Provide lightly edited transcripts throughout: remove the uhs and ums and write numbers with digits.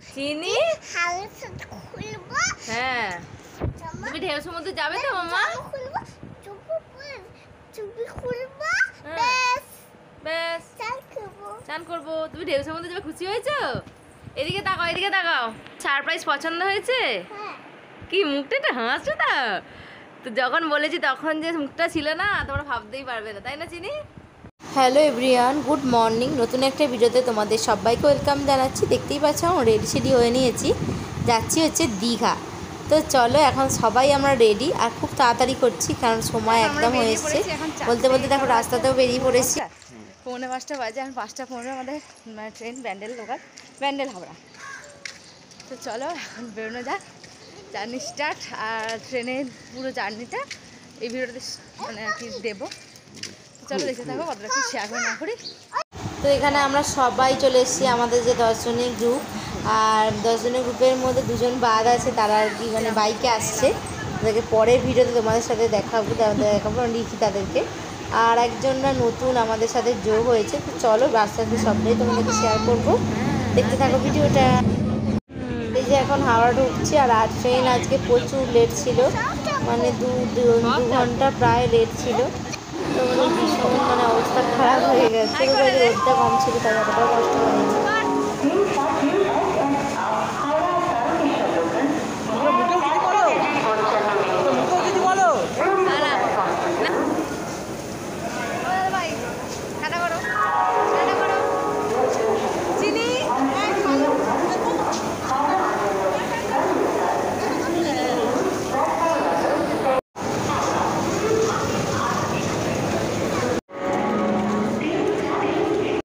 চিনি হ্যাঁ তুমি ঢেউ সমুদ্রে যাবে তো মামা? বেশ চান করবো। তুমি ঢেউ সমুদ্রে যাবে, খুশি হয়েছো? এদিকে তাকাও, এদিকে তাকাও। সারপ্রাইজ পছন্দ হয়েছে? কি মুখটা একটা হাসছো তা? তো যখন বলেছি তখন যে মুখটা ছিল না, তোমরা ভাবতেই পারবে না, তাই না চিনি? Hello everyone, good morning. নতুন একটা ভিডিওতে তোমাদের সবাইকে ওয়েলকাম জানাচ্ছি। দেখতেই পাচ্ছ রেডি সেডি হয়ে নিয়েছি, যাচ্ছি হচ্ছে দীঘা। তো চলো এখন সবাই আমরা রেডি, আর খুব তাড়াতাড়ি করছি কারণ সময় একদম হয়ে এসছে। বলতে বলতে দেখো রাস্তাতেও বেরিয়ে পড়েছি। 4:45 বাজে, এখন 5:15 আমাদের ট্রেন ব্যান্ডেল লোকাল, ব্যান্ডেল হাওড়া। তো চলো এখন বেরোনো যাক, জার্নি স্টার্ট। আর ট্রেনের পুরো জার্নিটা এই ভিডিওটাতে মানে আর কি দেবো। চলো দেখতে থাকো, কতটা কি শেয়ার করে না করি। তো এখানে আমরা সবাই চলে এসেছি, আমাদের যে 10 জনের গ্রুপ। আর 10 জনের গ্রুপের মধ্যে 2 জন বাদ আছে, তারা আর কি মানে বাইকে আসছে। তাদেরকে পরের ভিডিওতে তোমাদের সাথে দেখাবো লিখি তাদেরকে। আর একজনরা নতুন আমাদের সাথে যোগ হয়েছে। তো চলো রাস্তাতে সবটাই তোমাদেরকে শেয়ার করবো, দেখতে থাকো ভিডিওটা। এই যে এখন হাওড়া ঢুকছি, আর ট্রেন আজকে প্রচুর লেট ছিল, মানে দু ঘন্টা প্রায় লেট ছিল। তো ভীষণ মানে অবস্থা খারাপ হয়ে গেছে। রোদটা কম ছিল, তাই অতটাও কষ্ট হয়নি।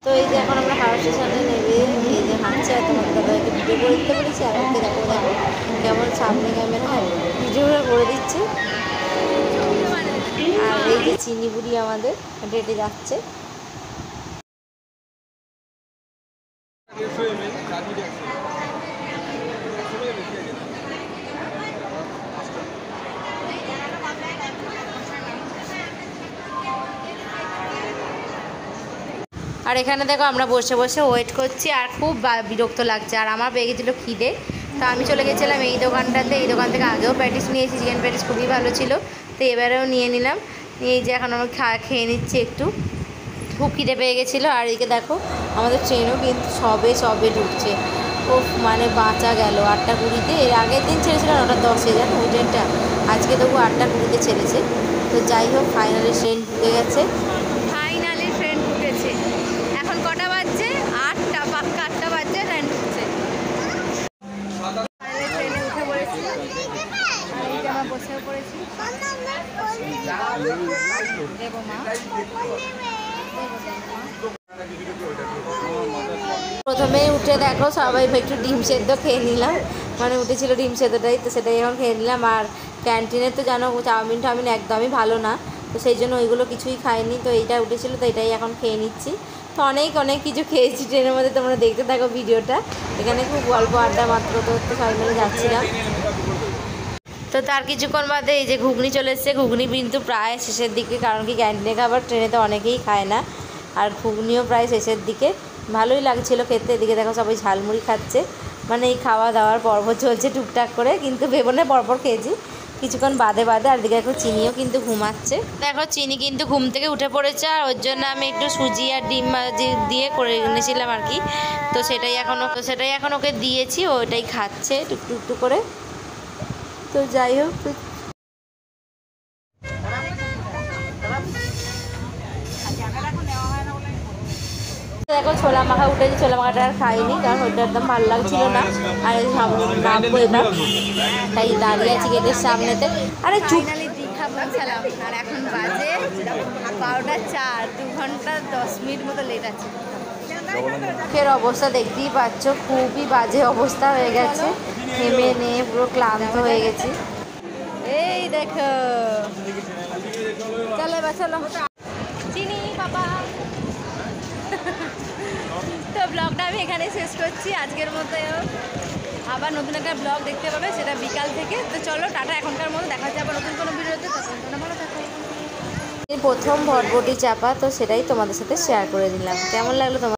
তো এই যে এখন আমরা হাওড়া স্টেশনে নেবে এই যে হাঁটছে, আর তোমার দাদাকে ভিডিও করে দিতে বলেছি। আর আমাকে দেখো দেখো কেমন সামনে ক্যামেরা ভিডিওটা করে দিচ্ছে। আর এই যে চিনি বুড়ি আমাদের হেঁটে হেঁটে যাচ্ছে। আর এখানে দেখো আমরা বসে বসে ওয়েট করছি, আর খুব বিরক্ত লাগছে। আর আমার পেয়ে গেছিলো খিদে, তো আমি চলে গেছিলাম এই দোকানটাতে। এই দোকান থেকে আগেও প্যাটিস নিয়েছি, চিকেন প্যাটিস খুবই ভালো ছিল, তো এবারেও নিয়ে নিলাম। এই যে এখন আমরা খেয়ে নিচ্ছি একটু, খুব খিদে পেয়ে গেছিলো। আর এদিকে দেখো আমাদের ট্রেনও কিন্তু সবে ঢুকছে। ও মানে বাঁচা গেল 8:20-তে। এর আগের দিন ছেড়েছিল 9:10-এ, জানো ওই ট্রেনটা। আজকে তবু 8:20-তে ছেড়েছে। তো যাই হোক ফাইনালি ট্রেন ঢুকে গেছে। ফাইনালি ট্রেন ঢুকেছে। এখন কটা বাজছে? 8টা, পাক্কা 8টা বাজছে, ট্রেন ঢুকছে। ট্রেনে উঠে পড়েছি, আমরা বসেও পড়েছি। দেবো মা। প্রথমে উঠে দেখো সবাই একটু ডিম সেদ্ধ খেয়ে নিলাম, মানে উঠেছিল ডিম সেদ্ধটাই, তো সেটাই এখন খেয়ে নিলাম। আর ক্যান্টিনে তো জানো চাউমিন একদমই ভালো না, তো সেই জন্য ওইগুলো কিছুই খাইনি। তো এইটা উঠেছিল, তো এটাই এখন খেয়ে নিচ্ছি। তো অনেক কিছু খেয়েছি ট্রেনের মধ্যে, তোমরা দেখতে থাকো ভিডিওটা। এখানে খুব গল্প আড্ডা মাত্র করতে সবাই মিলে যাচ্ছিলাম। তো তার কিছুক্ষণ বাদে এই যে ঘুগনি চলে এসছে। ঘুগনি কিন্তু প্রায় শেষের দিকে, কারণ কি ক্যান্টিনে খাবার ট্রেনে তো অনেকেই খায় না। আর ঘুগনিও প্রায় শেষের দিকে, ভালোই লাগছিল খেতে। এদিকে দেখো সবাই ঝালমুড়ি খাচ্ছে, মানে এই খাওয়া দাওয়ার পর্ব চলছে টুকটাক করে, কিন্তু ভেবনে পরপর খেয়েছি কিছুক্ষণ বাদে। আর দিকে দেখো চিনিও কিন্তু ঘুমাচ্ছে। দেখো চিনি কিন্তু ঘুম থেকে উঠে পড়েছে, আর ওর জন্য আমি একটু সুজি আর ডিম দিয়ে করে এনেছিলাম আর কি। তো সেটাই এখন ওকে দিয়েছি, ওটাই খাচ্ছে টুকটু করে। তো যাই হোক, দেখো ছোলা মাখা উঠেছে। ছোলা মাখাটা আর খাইনি, কারণ ওইটা একদম ভালো লাগছিল না। আর নামবো এবার, তাই দাঁড়িয়ে আছি গেটের সামনেতে। আরে ফাইনালি দীঘা পৌঁছালাম, আর এখন বাজে 12:04, 2 ঘন্টা 10 মিনিট মতো লেট আছে। মুখের অবস্থা দেখতেই পাচ্ছ, খুবই বাজে অবস্থা হয়ে গেছে। নেমে নিয়ে পুরো ক্লান্ত হয়ে গেছি। এই দেখো, চলো এবার চলো চিনি বাবা। তো ব্লগটা আমি এখানে শেষ করছি আজকের মতো। আবার নতুন একটা ব্লগ দেখতে পাবে, সেটা বিকাল থেকে। তো চলো টাটা, এখনকার মতো দেখা যাবে নতুন কোনো ভিডিওতে। তখন ভালো থাকো। প্রথম ভটভটি চাপা, তো সেটাই তোমাদের সাথে শেয়ার করে দিলাম। কেমন লাগলো তোমার?